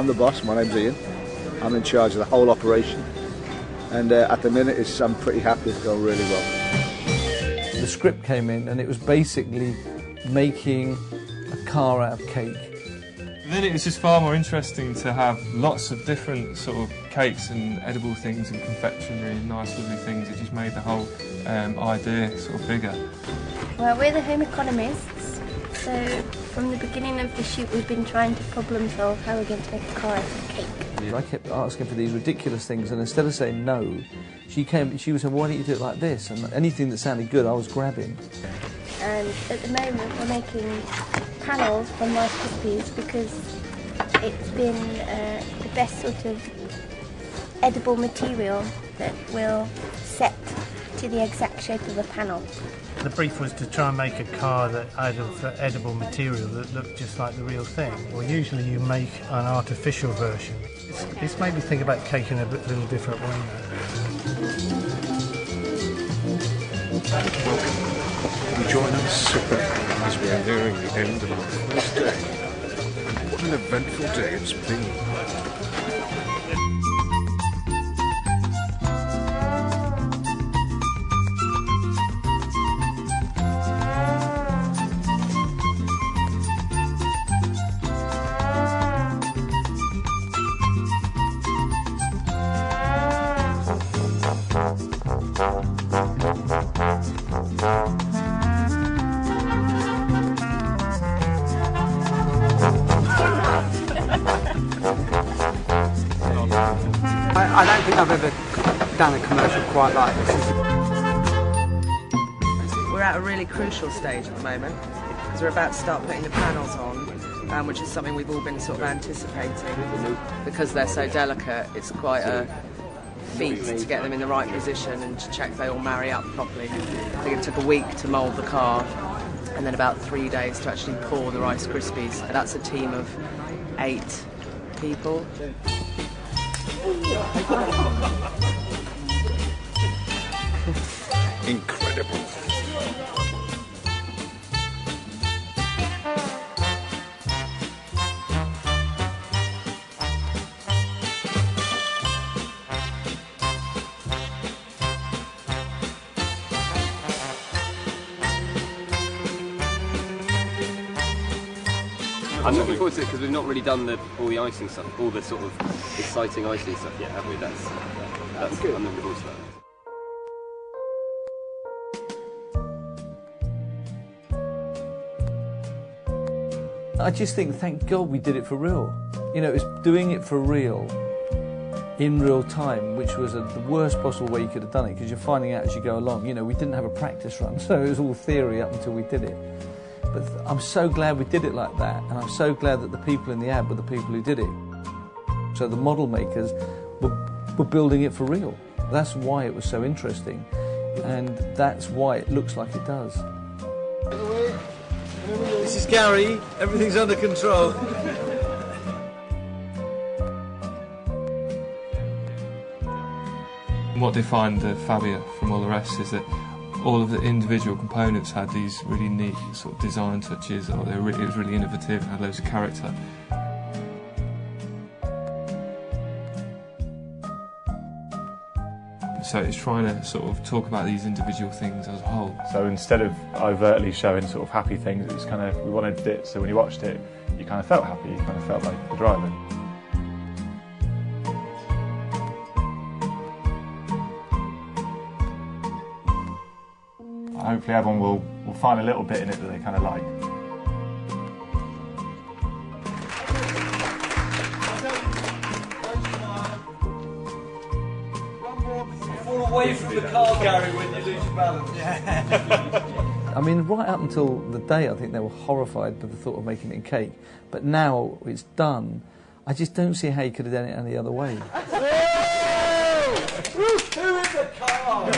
the boss. My name's Ian. I'm in charge of the whole operation, and at the minute I'm pretty happy. It's going really well. The script came in, and it was basically making a car out of cake. Then it was just far more interesting to have lots of different sort of cakes and edible things and confectionery and nice lovely things. It just made the whole idea sort of bigger. Well, we're the home economists, so from the beginning of the shoot we've been trying to problem solve how we're going to make a car out of cake. I kept asking for these ridiculous things, and instead of saying no, she was saying, why don't you do it like this? And anything that sounded good I was grabbing. And at the moment we're making panels from Rice Krispies because it's been the best sort of edible material that will set to the exact shape of a panel. The brief was to try and make a car that out of edible material that looked just like the real thing. Well, usually you make an artificial version. It's made me think about cake in a little different way now. Welcome. Join us as we are nearing the end of our first day. What an eventful day it's been. I don't think I've ever done a commercial quite like this. We're at a really crucial stage at the moment because we're about to start putting the panels on, which is something we've all been sort of anticipating. Because they're so delicate, it's quite a feat to get them in the right position and to check they all marry up properly. I think it took a week to mould the car and then about 3 days to actually pour the Rice Krispies. That's a team of 8 people. Incredible. I'm looking forward to it because we've not really done all the icing stuff, all the sort of exciting icing stuff yet, have we? That's good. I'm looking forward to that. I just think, thank God we did it for real. You know, it was doing it for real, in real time, which was the worst possible way you could have done it, because you're finding out as you go along. You know, we didn't have a practice run, so it was all theory up until we did it. But I'm so glad we did it like that, and I'm so glad that the people in the ad were the people who did it. So the model makers were building it for real. That's why it was so interesting, and that's why it looks like it does. This is Gary, everything's under control. What defined the Fabia from all the rest is that all of the individual components had these really neat sort of design touches, or it was really innovative and had loads of character. So it's trying to sort of talk about these individual things as a whole. So instead of overtly showing sort of happy things, it was kind of, we wanted it so when you watched it, you kind of felt happy, you kind of felt like the driver. Hopefully everyone will find a little bit in it that they kind of like. Fall away from the car, Gary, when you lose your balance. Yeah. I mean, right up until the day, I think they were horrified by the thought of making it in cake. But now it's done, I just don't see how you could have done it any other way. Who in the car?